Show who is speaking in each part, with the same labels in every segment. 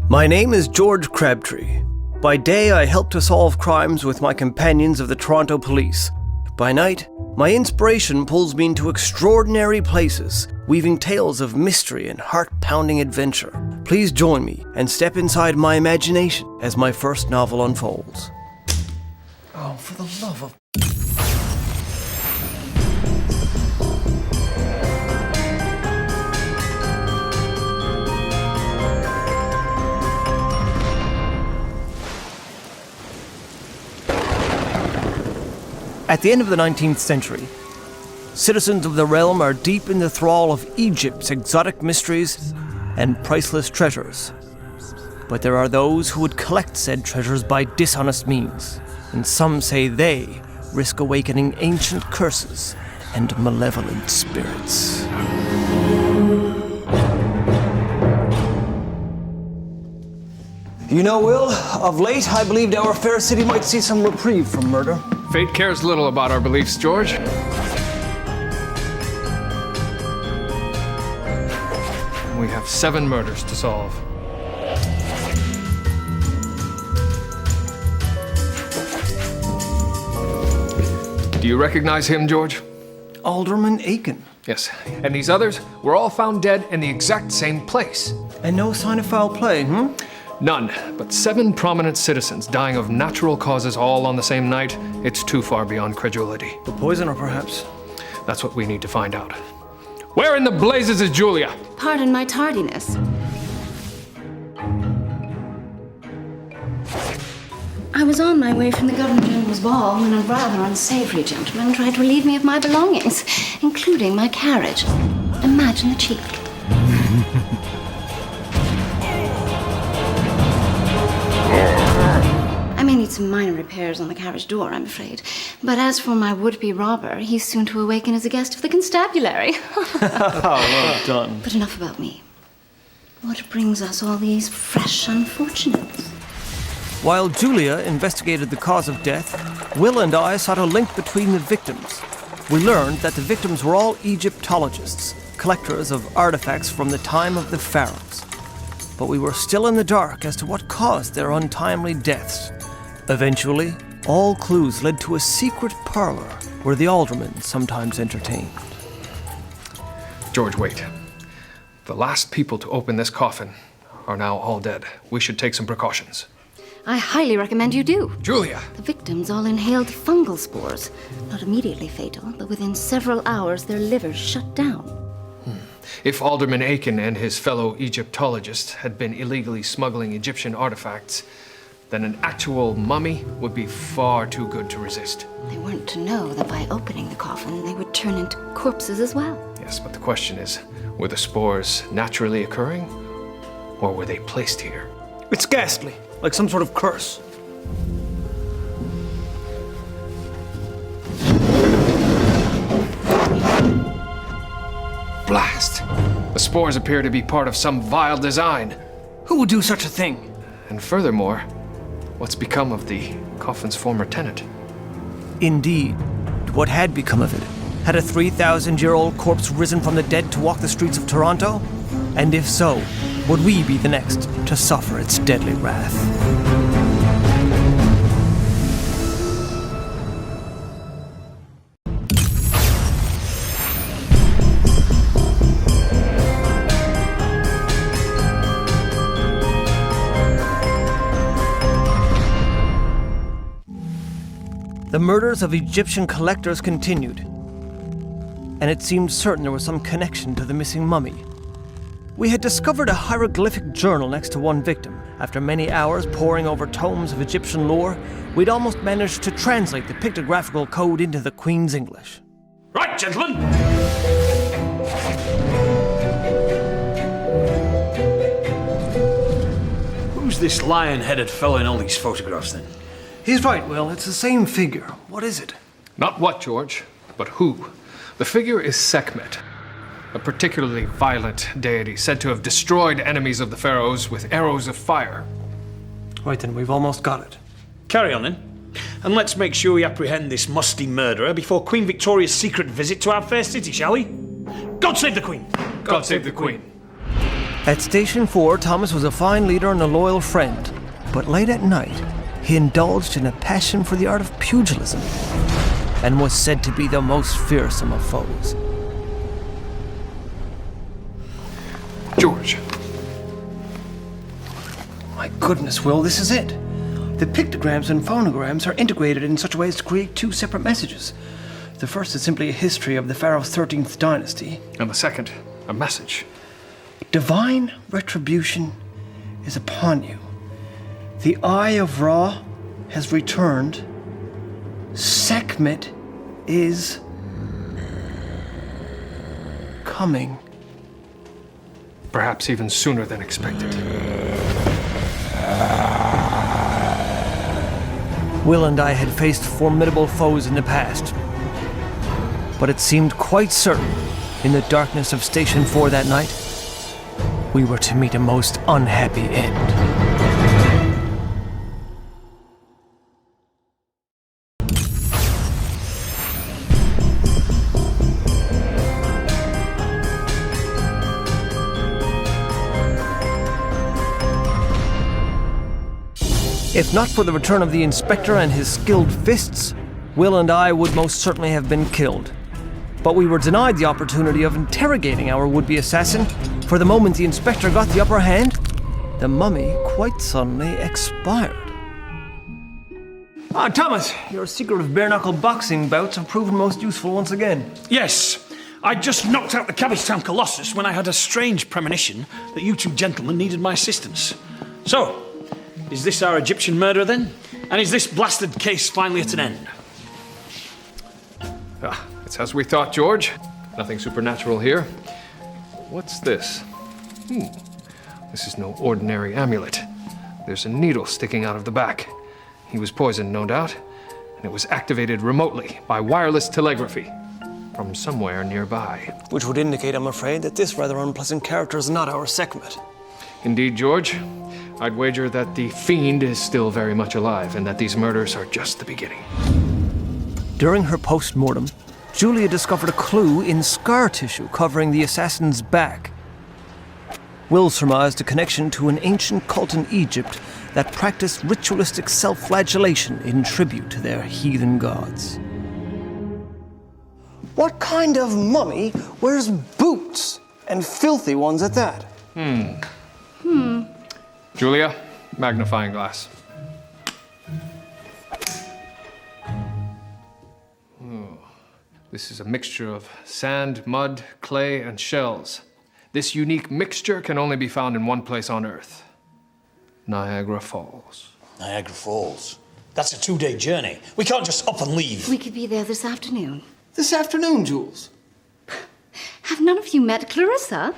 Speaker 1: My name is George Crabtree. By day, I help to solve crimes with my companions of the Toronto Police. By night, my inspiration pulls me into extraordinary places, weaving tales of mystery and heart-pounding adventure. Please join me and step inside my imagination as my first novel unfolds. Oh, for the love of... At the end of the 19th century, citizens of the realm are deep in the thrall of Egypt's exotic mysteries and priceless treasures. But there are those who would collect said treasures by dishonest means, and some say they risk awakening ancient curses and malevolent spirits. You know, Will, of late I believed our fair city might see some reprieve from murder.
Speaker 2: Fate cares little about our beliefs, George. We have 7 murders to solve. Do you recognize him, George?
Speaker 1: Alderman Aiken.
Speaker 2: Yes. And these others were all found dead in the exact same place.
Speaker 1: And no sign of foul play,
Speaker 2: None, but 7 prominent citizens dying of natural causes all on the same night. It's too far beyond credulity.
Speaker 1: The poisoner, perhaps?
Speaker 2: That's what we need to find out. Where in the blazes is Julia?
Speaker 3: Pardon my tardiness. I was on my way from the Governor General's ball when a rather unsavory gentleman tried to relieve me of my belongings, including my carriage. Imagine the cheek. I may need some minor repairs on the carriage door, I'm afraid. But as for my would-be robber, he's soon to awaken as a guest of the constabulary.
Speaker 1: Well done.
Speaker 3: But enough about me. What brings us all these fresh unfortunates?
Speaker 1: While Julia investigated the cause of death, Will and I sought a link between the victims. We learned that the victims were all Egyptologists, collectors of artifacts from the time of the pharaohs. But we were still in the dark as to what caused their untimely deaths. Eventually, all clues led to a secret parlor where the aldermen sometimes entertained.
Speaker 2: George, wait. The last people to open this coffin are now all dead. We should take some precautions.
Speaker 3: I highly recommend you do.
Speaker 2: Julia!
Speaker 3: The victims all inhaled fungal spores. Not immediately fatal, but within several hours their livers shut down.
Speaker 2: If Alderman Aiken and his fellow Egyptologists had been illegally smuggling Egyptian artifacts, then an actual mummy would be far too good to resist.
Speaker 3: They weren't to know that by opening the coffin, they would turn into corpses as well.
Speaker 2: Yes, but the question is, were the spores naturally occurring, or were they placed here?
Speaker 1: It's ghastly, like some sort of curse.
Speaker 2: Blast! The spores appear to be part of some vile design.
Speaker 1: Who would do such a thing?
Speaker 2: And furthermore, what's become of the coffin's former tenant?
Speaker 1: Indeed, what had become of it? Had a 3,000-year-old corpse risen from the dead to walk the streets of Toronto? And if so, would we be the next to suffer its deadly wrath? The murders of Egyptian collectors continued, and it seemed certain there was some connection to the missing mummy. We had discovered a hieroglyphic journal next to one victim. After many hours poring over tomes of Egyptian lore, we'd almost managed to translate the pictographical code into the Queen's English.
Speaker 4: Right, gentlemen! Who's this lion-headed fellow in all these photographs, then?
Speaker 1: He's right, Will. It's the same figure. What is it?
Speaker 2: Not what, George, but who. The figure is Sekhmet, a particularly violent deity said to have destroyed enemies of the pharaohs with arrows of fire.
Speaker 1: Right then, we've almost got it.
Speaker 4: Carry on, then. And let's make sure we apprehend this musty murderer before Queen Victoria's secret visit to our fair city, shall we? God save the Queen!
Speaker 2: God save the Queen.
Speaker 1: At Station 4, Thomas was a fine leader and a loyal friend. But late at night, he indulged in a passion for the art of pugilism and was said to be the most fearsome of foes.
Speaker 2: George.
Speaker 1: My goodness, Will, this is it. The pictograms and phonograms are integrated in such a way as to create two separate messages. The first is simply a history of the Pharaoh's 13th dynasty.
Speaker 2: And the second, a message.
Speaker 1: Divine retribution is upon you. The Eye of Ra has returned. Sekhmet is coming.
Speaker 2: Perhaps even sooner than expected.
Speaker 1: Will and I had faced formidable foes in the past, but it seemed quite certain, in the darkness of Station 4 that night, we were to meet a most unhappy end. If not for the return of the Inspector and his skilled fists, Will and I would most certainly have been killed. But we were denied the opportunity of interrogating our would-be assassin, for the moment the Inspector got the upper hand, the mummy quite suddenly expired. Ah, Thomas, your secret bare-knuckle boxing bouts have proven most useful once again.
Speaker 4: Yes, I just knocked out the Cabbagetown Colossus when I had a strange premonition that you two gentlemen needed my assistance. So, is this our Egyptian murderer then? And is this blasted case finally at an end?
Speaker 2: It's as we thought, George. Nothing supernatural here. What's this? This is no ordinary amulet. There's a needle sticking out of the back. He was poisoned, no doubt, and it was activated remotely by wireless telegraphy from somewhere nearby.
Speaker 1: Which would indicate, I'm afraid, that this rather unpleasant character is not our Sekhmet.
Speaker 2: Indeed, George. I'd wager that the fiend is still very much alive and that these murders are just the beginning.
Speaker 1: During her post-mortem, Julia discovered a clue in scar tissue covering the assassin's back. Will surmised a connection to an ancient cult in Egypt that practiced ritualistic self-flagellation in tribute to their heathen gods. What kind of mummy wears boots, and filthy ones at that?
Speaker 2: Julia, magnifying glass. This is a mixture of sand, mud, clay, and shells. This unique mixture can only be found in one place on Earth. Niagara Falls.
Speaker 4: Niagara Falls. That's a 2-day journey. We can't just up and leave.
Speaker 3: We could be there this afternoon.
Speaker 1: This afternoon, Jules.
Speaker 3: Have none of you met Clarissa?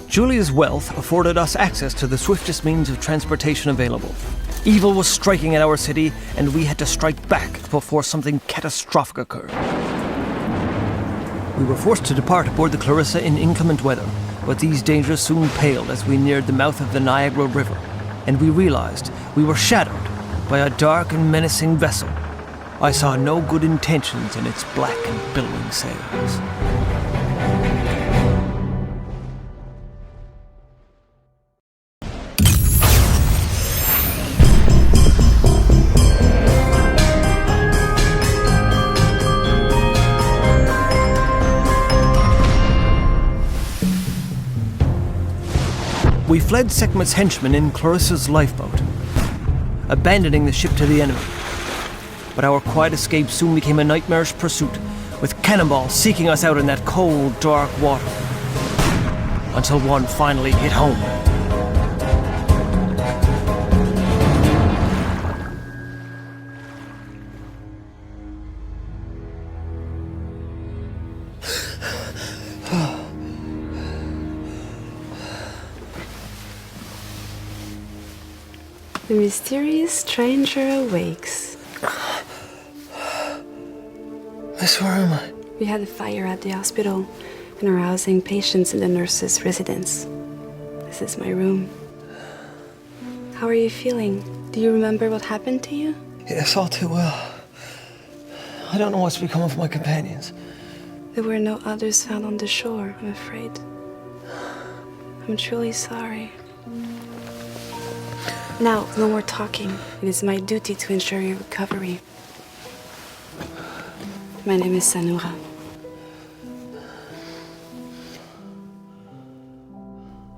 Speaker 1: Julia's wealth afforded us access to the swiftest means of transportation available. Evil was striking at our city, and we had to strike back before something catastrophic occurred. We were forced to depart aboard the Clarissa in inclement weather, but these dangers soon paled as we neared the mouth of the Niagara River, and we realized we were shadowed by a dark and menacing vessel. I saw no good intentions in its black and billowing sails. We fled Sekhmet's henchmen in Clarissa's lifeboat, abandoning the ship to the enemy. But our quiet escape soon became a nightmarish pursuit, with cannonballs seeking us out in that cold, dark water, until one finally hit home.
Speaker 5: The mysterious stranger awakes.
Speaker 1: Miss, where am I?
Speaker 5: We had a fire at the hospital and are housing patients in the nurse's residence. This is my room. How are you feeling? Do you remember what happened to you?
Speaker 1: Yes, all too well. I don't know what's become of my companions.
Speaker 5: There were no others found on the shore, I'm afraid. I'm truly sorry. Now, no more talking. It is my duty to ensure your recovery. My name is Sanura.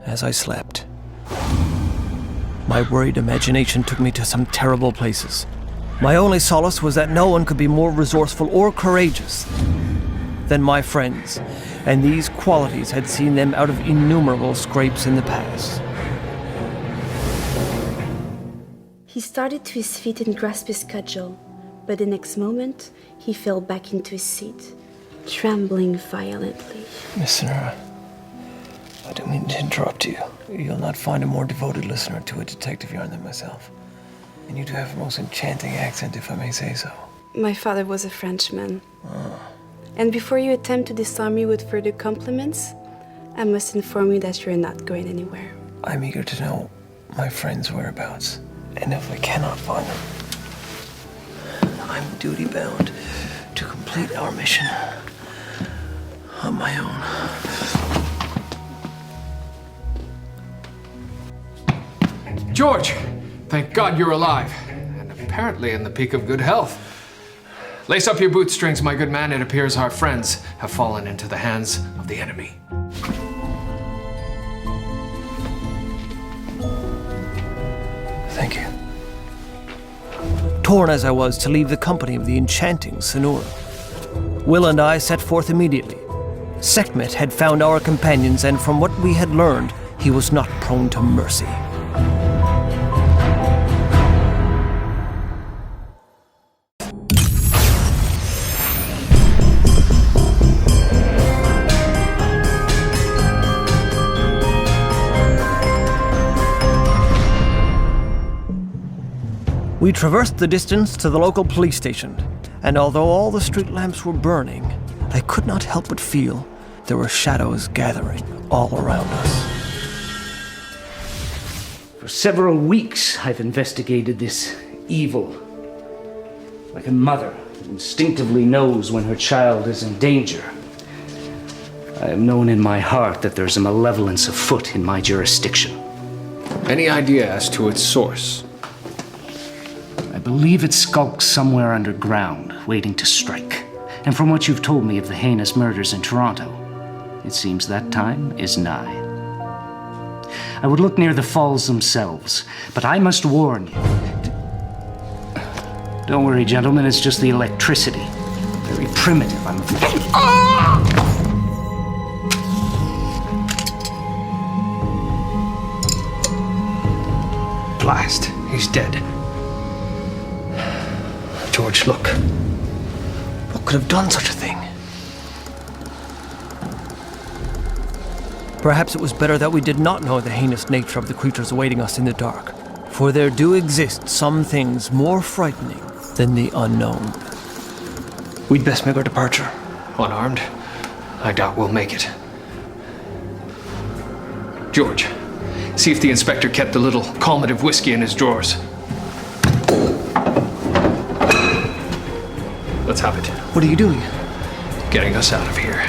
Speaker 1: As I slept, my worried imagination took me to some terrible places. My only solace was that no one could be more resourceful or courageous than my friends, and these qualities had seen them out of innumerable scrapes in the past.
Speaker 5: He started to his feet and grasped his cudgel, but the next moment, he fell back into his seat, trembling violently.
Speaker 1: Miss Sonora, I don't mean to interrupt you. You'll not find a more devoted listener to a detective yarn than myself. And you do have a most enchanting accent, if I may say so.
Speaker 5: My father was a Frenchman. And before you attempt to disarm me with further compliments, I must inform you that you're not going anywhere.
Speaker 1: I'm eager to know my friends' whereabouts. And if I cannot find them, I'm duty-bound to complete our mission on my own.
Speaker 2: George! Thank God you're alive, and apparently in the peak of good health. Lace up your bootstrings, my good man. It appears our friends have fallen into the hands of the enemy.
Speaker 1: Thank you. Torn as I was to leave the company of the enchanting Sonora, Will and I set forth immediately. Sekhmet had found our companions, and from what we had learned, he was not prone to mercy. We traversed the distance to the local police station, and although all the street lamps were burning, I could not help but feel there were shadows gathering all around us.
Speaker 6: For several weeks, I've investigated this evil. Like a mother who instinctively knows when her child is in danger. I have known in my heart that there's a malevolence afoot in my jurisdiction.
Speaker 2: Any idea as to its source?
Speaker 6: I believe it skulks somewhere underground, waiting to strike. And from what you've told me of the heinous murders in Toronto, it seems that time is nigh. I would look near the falls themselves, but I must warn you. Don't worry, gentlemen, it's just the electricity. Very primitive, I'm afraid.
Speaker 2: Blast. He's dead. George, look.
Speaker 1: What could have done such a thing? Perhaps it was better that we did not know the heinous nature of the creatures awaiting us in the dark, for there do exist some things more frightening than the unknown. We'd best make our departure.
Speaker 2: Unarmed? I doubt we'll make it. George, see if the inspector kept a little calmative whiskey in his drawers. Let's have it.
Speaker 1: What are you doing?
Speaker 2: Getting us out of here.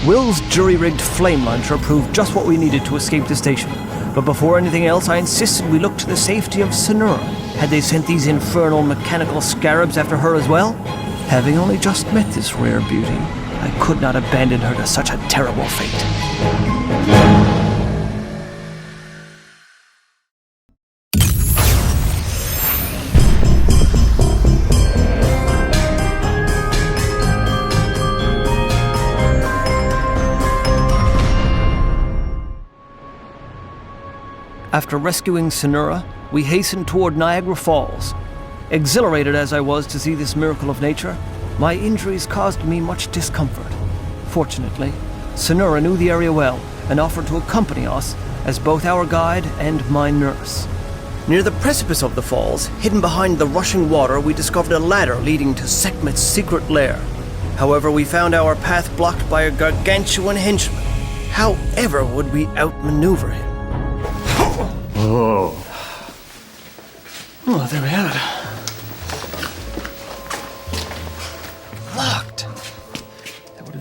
Speaker 1: Will's jury-rigged flame launcher proved just what we needed to escape the station. But before anything else, I insisted we look to the safety of Sonora. Had they sent these infernal mechanical scarabs after her as well? Having only just met this rare beauty, I could not abandon her to such a terrible fate. After rescuing Sonora, we hastened toward Niagara Falls. Exhilarated as I was to see this miracle of nature, my injuries caused me much discomfort. Fortunately, Sonora knew the area well and offered to accompany us as both our guide and my nurse. Near the precipice of the falls, hidden behind the rushing water, we discovered a ladder leading to Sekhmet's secret lair. However, we found our path blocked by a gargantuan henchman. However would we outmaneuver him?
Speaker 6: Oh.
Speaker 1: Oh, there we are.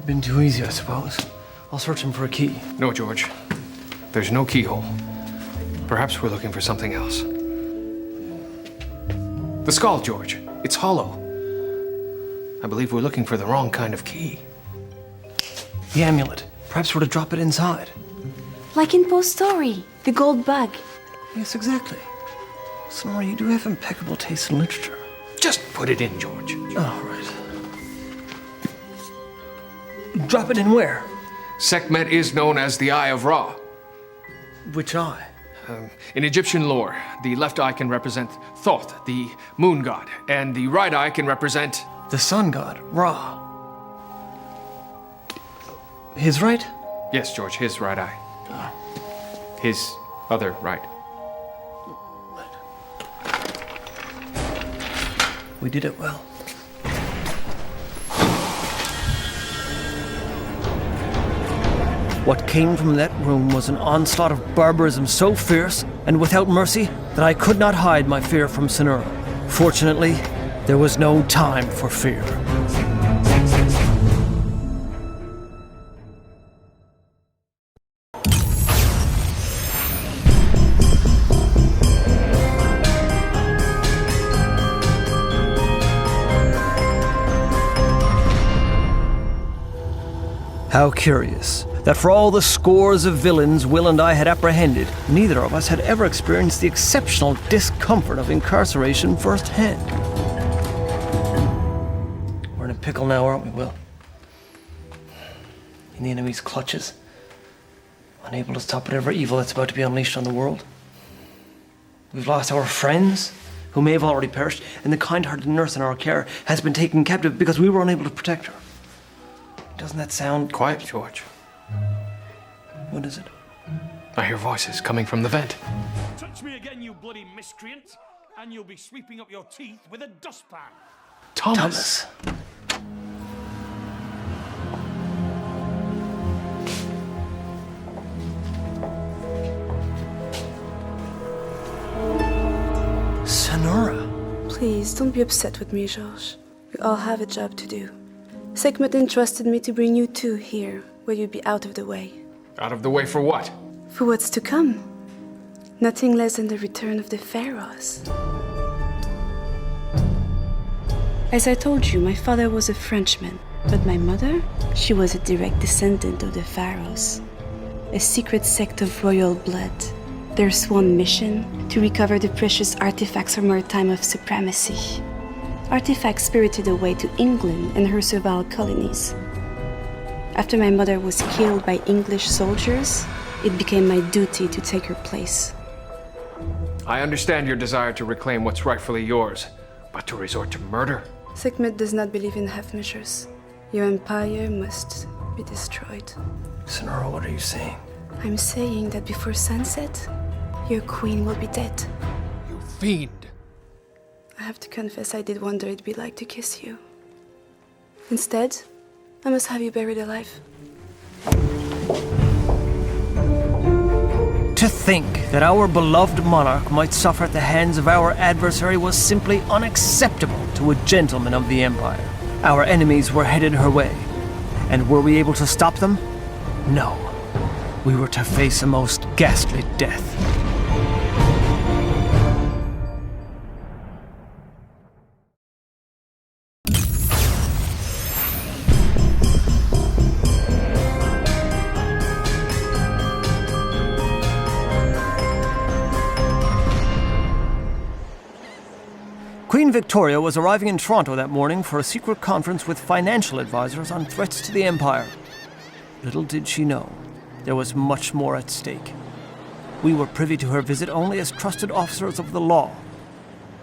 Speaker 1: Been too easy, I suppose. I'll search him for a key.
Speaker 2: No, George. There's no keyhole. Perhaps we're looking for something else. The skull, George. It's hollow. I believe we're looking for the wrong kind of key.
Speaker 1: The amulet. Perhaps we're to drop it inside.
Speaker 5: Like in Poe's story, the gold bug.
Speaker 1: Yes, exactly. Sonora, you do have impeccable taste in literature.
Speaker 2: Just put it in, George.
Speaker 1: Oh, right. Drop it in where?
Speaker 2: Sekhmet is known as the Eye of Ra.
Speaker 1: Which eye?
Speaker 2: In Egyptian lore, the left eye can represent Thoth, the moon god, and the right eye can represent...
Speaker 1: The sun god, Ra. His right?
Speaker 2: Yes, George, his right eye. His other right.
Speaker 1: We did it well. What came from that room was an onslaught of barbarism so fierce and without mercy that I could not hide my fear from Sonora. Fortunately, there was no time for fear. How curious that for all the scores of villains Will and I had apprehended, neither of us had ever experienced the exceptional discomfort of incarceration firsthand. We're in a pickle now, aren't we, Will? In the enemy's clutches, unable to stop whatever evil that's about to be unleashed on the world. We've lost our friends, who may have already perished, and the kind-hearted nurse in our care has been taken captive because we were unable to protect her. Doesn't that sound...
Speaker 2: Quiet, George.
Speaker 1: What is it?
Speaker 2: I hear voices coming from the vent.
Speaker 4: Touch me again, you bloody miscreant, and you'll be sweeping up your teeth with a dustpan.
Speaker 2: Thomas.
Speaker 1: Sonora.
Speaker 5: Please, don't be upset with me, Georges. We all have a job to do. Sekhmet entrusted me to bring you two here, where you'd be out of the way.
Speaker 2: Out of the way for what?
Speaker 5: For what's to come. Nothing less than the return of the Pharaohs. As I told you, my father was a Frenchman, but my mother, she was a direct descendant of the Pharaohs. A secret sect of royal blood. Their sworn mission, to recover the precious artifacts from our time of supremacy. Artifacts spirited away to England and her servile colonies. After my mother was killed by English soldiers, it became my duty to take her place.
Speaker 2: I understand your desire to reclaim what's rightfully yours, but to resort to murder?
Speaker 5: Sekhmet does not believe in half measures. Your empire must be destroyed.
Speaker 1: Sonora, what are you saying?
Speaker 5: I'm saying that before sunset, your queen will be dead.
Speaker 2: You fiend!
Speaker 5: I have to confess, I did wonder it'd be like to kiss you. Instead, I must have you buried alive.
Speaker 1: To think that our beloved monarch might suffer at the hands of our adversary was simply unacceptable to a gentleman of the Empire. Our enemies were headed her way. And were we able to stop them? No. We were to face a most ghastly death. Queen Victoria was arriving in Toronto that morning for a secret conference with financial advisors on threats to the Empire. Little did she know, there was much more at stake. We were privy to her visit only as trusted officers of the law.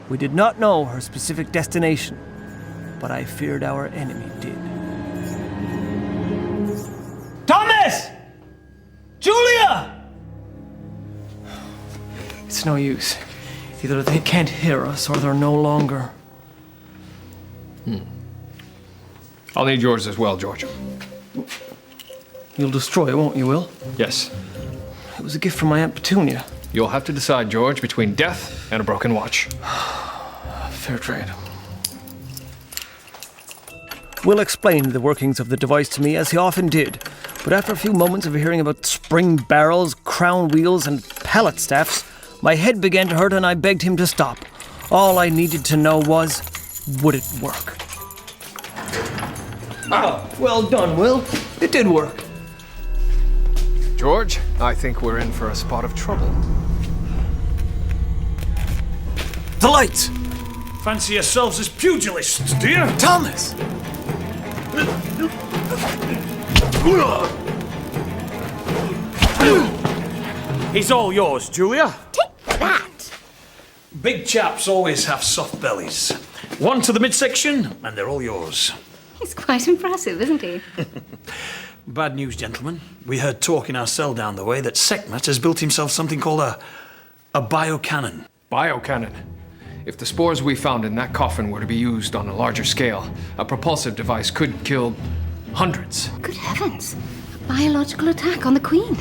Speaker 1: We did not know her specific destination, but I feared our enemy did. Thomas! Julia! It's no use. Either they can't hear us or they're no longer.
Speaker 2: I'll need yours as well, George.
Speaker 1: You'll destroy it, won't you, Will?
Speaker 2: Yes.
Speaker 1: It was a gift from my Aunt Petunia.
Speaker 2: You'll have to decide, George, between death and a broken watch.
Speaker 1: Fair trade. Will explained the workings of the device to me, as he often did, but after a few moments of hearing about spring barrels, crown wheels, and pallet staffs, my head began to hurt and I begged him to stop. All I needed to know was, would it work? Ah, well done, Will. It did work.
Speaker 2: George, I think we're in for a spot of trouble.
Speaker 1: The lights!
Speaker 4: Fancy yourselves as pugilists, do you?
Speaker 1: Thomas!
Speaker 4: He's all yours, Julia.
Speaker 3: Take that!
Speaker 4: Big chaps always have soft bellies. One to the midsection, and they're all yours.
Speaker 3: He's quite impressive, isn't he?
Speaker 4: Bad news, gentlemen. We heard talk in our cell down the way that Sekhmet has built himself something called a biocannon.
Speaker 2: Biocannon. If the spores we found in that coffin were to be used on a larger scale, a propulsive device could kill hundreds.
Speaker 3: Good heavens. A biological attack on the Queen.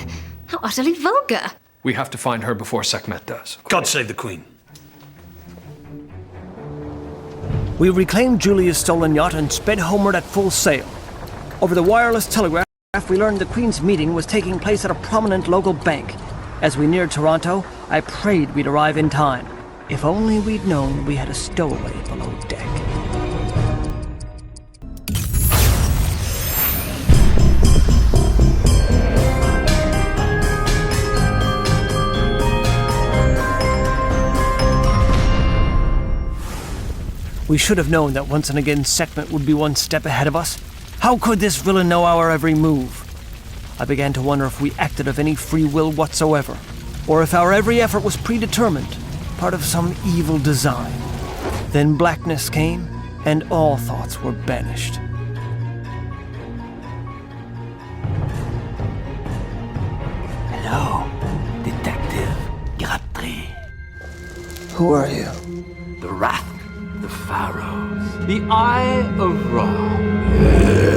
Speaker 3: How utterly vulgar.
Speaker 2: We have to find her before Sekhmet does.
Speaker 4: God save the Queen.
Speaker 1: We reclaimed Julia's stolen yacht and sped homeward at full sail. Over the wireless telegraph, we learned the Queen's meeting was taking place at a prominent local bank. As we neared Toronto, I prayed we'd arrive in time. If only we'd known we had a stowaway below deck. We should have known that once and again Sekhmet would be one step ahead of us. How could this villain know our every move? I began to wonder if we acted of any free will whatsoever, or if our every effort was predetermined, part of some evil design. Then blackness came, and all thoughts were banished.
Speaker 7: Hello, Detective Crabtree.
Speaker 1: Who are you?
Speaker 7: The Wrath, the Pharaohs, the Eye of Ra.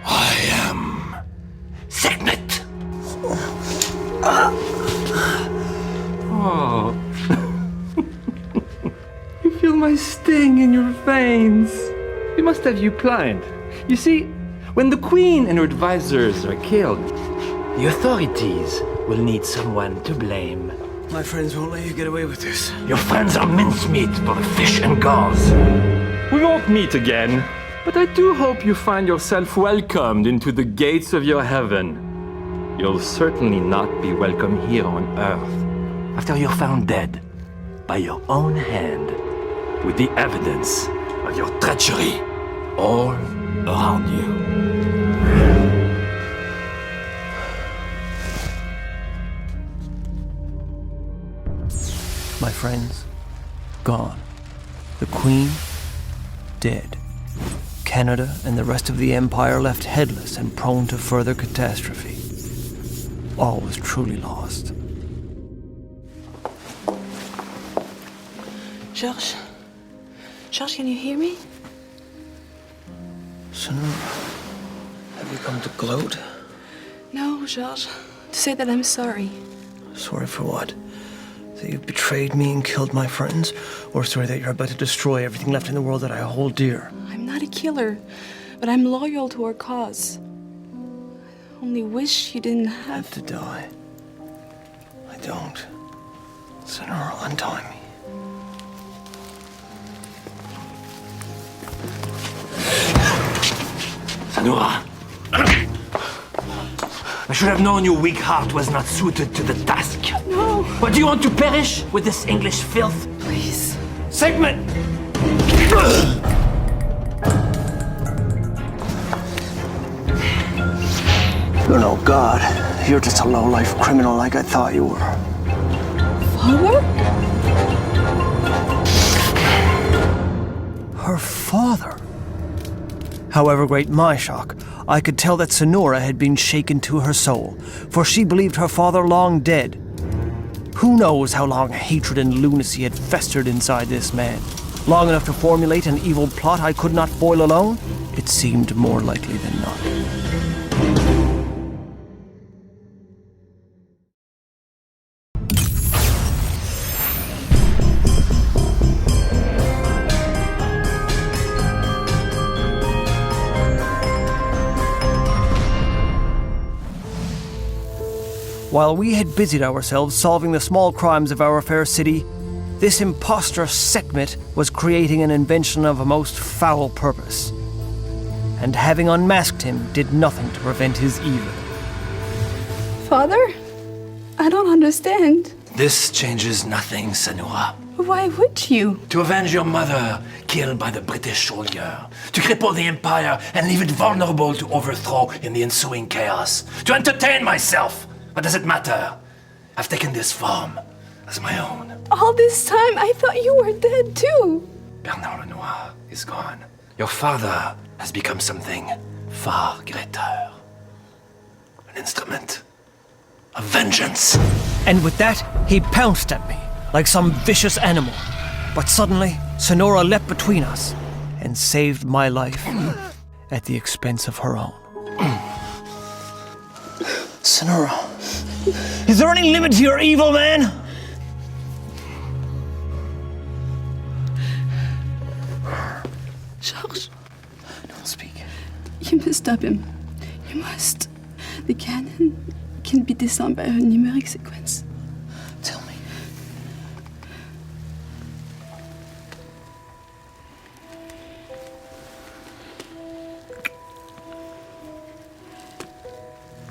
Speaker 7: I am Sekhmet.
Speaker 8: Oh. You feel my sting in your veins. We must have you blind. You see, when the Queen and her advisors are killed, the authorities will need someone to blame.
Speaker 1: My friends won't let you get away with this.
Speaker 7: Your friends are mincemeat for the fish and gauze.
Speaker 8: We won't meet again, but I do hope you find yourself welcomed into the gates of your heaven. You'll certainly not be welcome here on Earth after you're found dead by your own hand with the evidence of your treachery all around you.
Speaker 1: My friends, gone. The Queen, dead. Canada and the rest of the Empire left headless and prone to further catastrophe. All was truly lost.
Speaker 5: George? George, can you hear me?
Speaker 1: Sonora, have you come to gloat?
Speaker 5: No, George. To say that I'm sorry.
Speaker 1: Sorry for what? That you've betrayed me and killed my friends? Or sorry that you're about to destroy everything left in the world that I hold dear?
Speaker 5: I'm not a killer, but I'm loyal to our cause. I only wish you didn't have
Speaker 1: To die. I don't. Sonora, untie me.
Speaker 7: Sanura. I should have known your weak heart was not suited to the task.
Speaker 5: No,
Speaker 7: What, do you want to perish with this English filth?
Speaker 5: please.
Speaker 1: Sekhmet! You're no god. You're just a low-life criminal like I thought you were.
Speaker 5: Father?
Speaker 1: Her father? However great my shock, I could tell that Sonora had been shaken to her soul, for she believed her father long dead. Who knows how long hatred and lunacy had festered inside this man? Long enough to formulate an evil plot I could not foil alone? It seemed more likely than not. While we had busied ourselves solving the small crimes of our fair city, this impostor Sekhmet was creating an invention of a most foul purpose. And having unmasked him, did nothing to prevent his evil.
Speaker 5: Father? I don't understand.
Speaker 9: This changes nothing, Senora.
Speaker 5: Why would you?
Speaker 9: To avenge your mother, killed by the British soldier. To cripple the Empire and leave it vulnerable to overthrow in the ensuing chaos. To entertain myself. What does it matter? I've taken this form as my own.
Speaker 5: All this time, I thought you were dead too.
Speaker 9: Bernard Lenoir is gone. Your father has become something far greater. An instrument of vengeance.
Speaker 1: And with that, he pounced at me, like some vicious animal. But suddenly, Sonora leapt between us and saved my life at the expense of her own. Sonora, is there any limit to your evil, man?
Speaker 5: George,
Speaker 1: Don't speak.
Speaker 5: you must stop him. You must. The cannon can be disarmed by a numeric sequence.
Speaker 1: Tell me.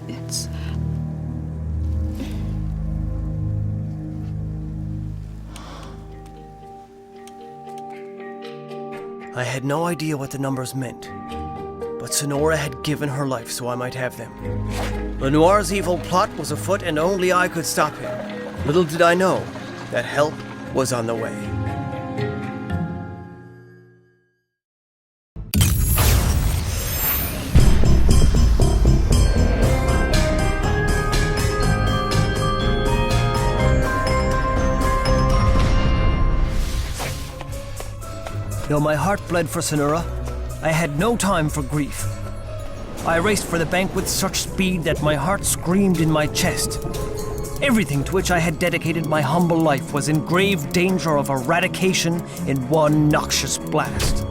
Speaker 5: It's...
Speaker 1: I had no idea what the numbers meant, but Sonora had given her life so I might have them. Lenoir's evil plot was afoot and only I could stop him. Little did I know that help was on the way. Though my heart bled for Sonora, I had no time for grief. I raced for the bank with such speed that my heart screamed in my chest. Everything to which I had dedicated my humble life was in grave danger of eradication in one noxious blast.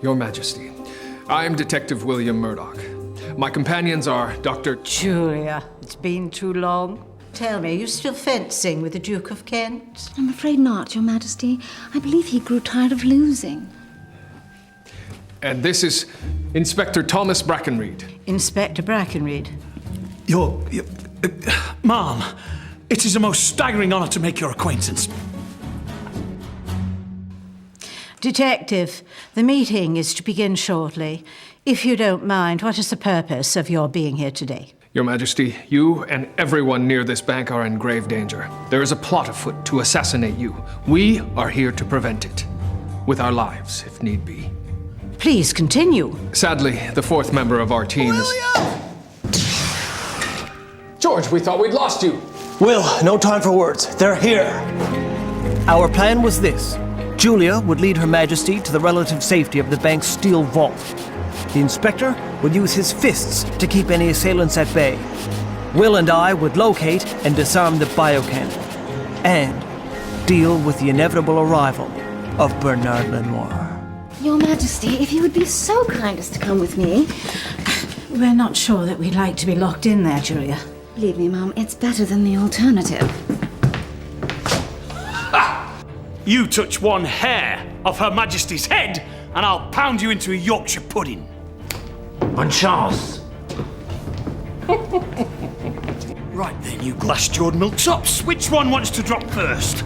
Speaker 2: Your Majesty, I am Detective William Murdoch. My companions are Dr.
Speaker 10: Julia, it's been too long. Tell me, are you still fencing with the Duke of Kent?
Speaker 3: I'm afraid not, Your Majesty. I believe he grew tired of losing.
Speaker 2: And this is Inspector Thomas Brackenreed.
Speaker 10: Inspector Brackenreed.
Speaker 4: Ma'am, it is a most staggering honor to make your acquaintance.
Speaker 10: Detective, the meeting is to begin shortly. If you don't mind, what is the purpose of your being here today?
Speaker 2: Your Majesty, you and everyone near this bank are in grave danger. There is a plot afoot to assassinate you. We are here to prevent it. With our lives, if need be.
Speaker 10: Please continue.
Speaker 2: Sadly, the fourth member of our team is... George, we thought we'd lost you.
Speaker 1: Will, no time for words. They're here. Our plan was this. Julia would lead Her Majesty to the relative safety of the bank's steel vault. The inspector would use his fists to keep any assailants at bay. Will and I would locate and disarm the biocannon, and deal with the inevitable arrival of Bernard Lenoir.
Speaker 3: Your Majesty, if you would be so kind as to come with me.
Speaker 10: We're not sure that we'd like to be locked in there, Julia.
Speaker 3: Believe me, Mum, it's better than the alternative.
Speaker 4: You touch one hair of Her Majesty's head, and I'll pound you into a Yorkshire pudding.
Speaker 9: Bonne chance.
Speaker 4: Right then, you glass-jawed milksops. Which one wants to drop first?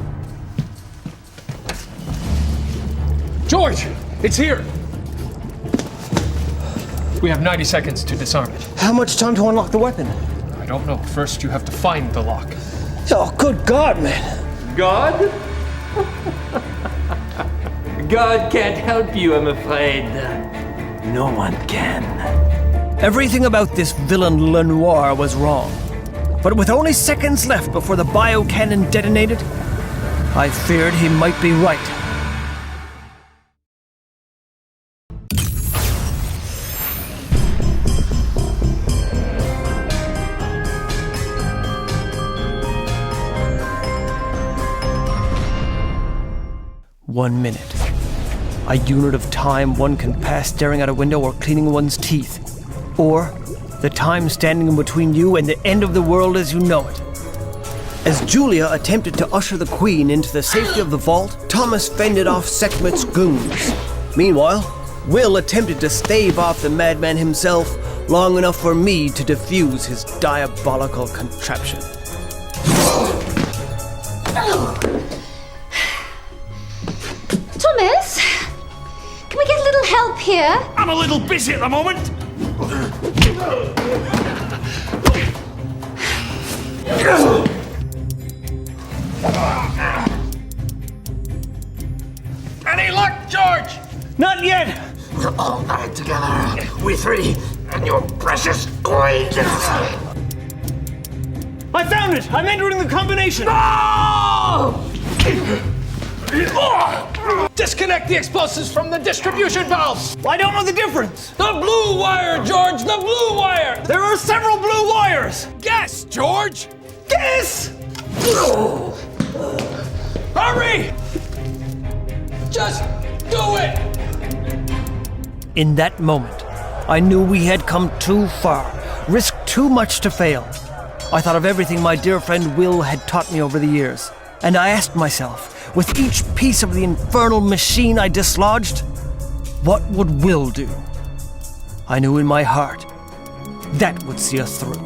Speaker 2: George, it's here. We have 90 seconds to disarm it.
Speaker 1: How much time to unlock the weapon?
Speaker 2: I don't know. First, you have to find the lock.
Speaker 1: Oh, good God, man.
Speaker 8: God? God can't help you, I'm afraid.
Speaker 9: No one can.
Speaker 1: Everything about this villain Lenoir was wrong. But with only seconds left before the biocannon detonated, I feared he might be right. One minute. A unit of time one can pass staring out a window or cleaning one's teeth. or the time standing in between you and the end of the world as you know it. As Julia attempted to usher the Queen into the safety of the vault, Thomas fended off Sekhmet's goons. Meanwhile, Will attempted to stave off the madman himself long enough for me to defuse his diabolical contraption.
Speaker 3: Thomas, can we get a little help here?
Speaker 4: I'm a little busy at the moment.
Speaker 9: Any luck, George?
Speaker 1: Not yet!
Speaker 9: All night together, we three, and your precious coin.
Speaker 1: I found it! I'm entering the combination!
Speaker 2: Disconnect the explosives from the distribution valves!
Speaker 1: I don't know the difference!
Speaker 2: The blue wire, George! The blue wire!
Speaker 1: There are several blue wires!
Speaker 2: Guess, George!
Speaker 1: Guess!
Speaker 2: Hurry! Just do it!
Speaker 1: In that moment, I knew we had come too far, risked too much to fail. I thought of everything my dear friend Will had taught me over the years, and I asked myself, with each piece of the infernal machine I dislodged, what would Will do? I knew in my heart that would see us through.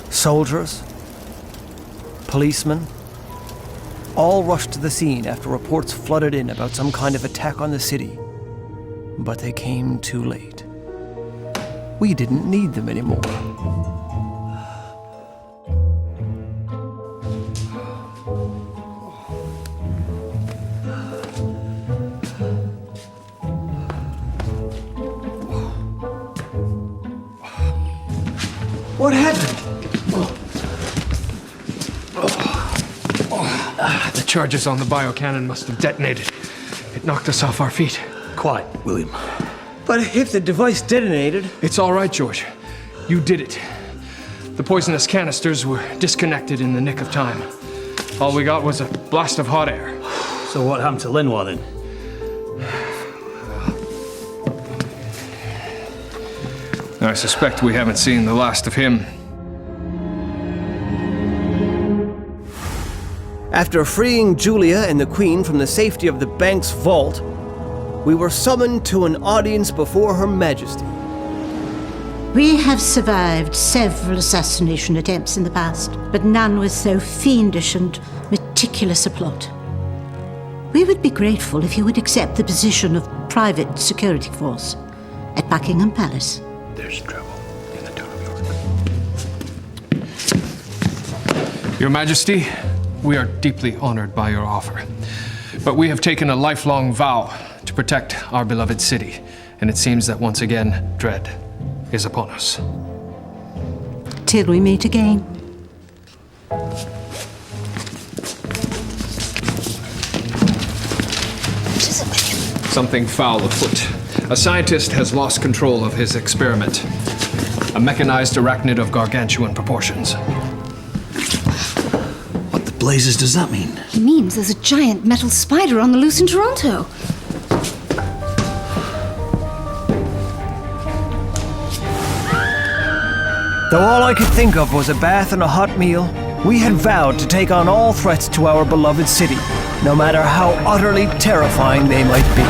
Speaker 1: Soldiers, policemen, all rushed to the scene after reports flooded in about some kind of attack on the city. But they came too late. We didn't need them anymore. What happened?
Speaker 2: The charges on the biocannon must have detonated. It knocked us off our feet.
Speaker 4: Quiet, William.
Speaker 1: But if the device detonated...
Speaker 2: It's all right, George. You did it. The poisonous canisters were disconnected in the nick of time. All we got was a blast of hot air.
Speaker 4: So what happened to Lenoir then?
Speaker 2: I suspect we haven't seen the last of him.
Speaker 1: After freeing Julia and the Queen from the safety of the bank's vault, we were summoned to an audience before Her Majesty.
Speaker 10: We have survived several assassination attempts in the past, but none with so fiendish and meticulous a plot. We would be grateful if you would accept the position of private security force at Buckingham Palace.
Speaker 9: There's trouble in the town of York.
Speaker 2: Your Majesty, we are deeply honored by your offer. But we have taken a lifelong vow to protect our beloved city, and it seems that once again, dread is upon us.
Speaker 10: Till we meet again.
Speaker 2: Something foul afoot. A scientist has lost control of his experiment. A mechanized arachnid of gargantuan proportions.
Speaker 4: What the blazes does that mean?
Speaker 3: It means there's a giant metal spider on the loose in Toronto.
Speaker 1: Though all I could think of was a bath and a hot meal, we had vowed to take on all threats to our beloved city, no matter how utterly terrifying they might be.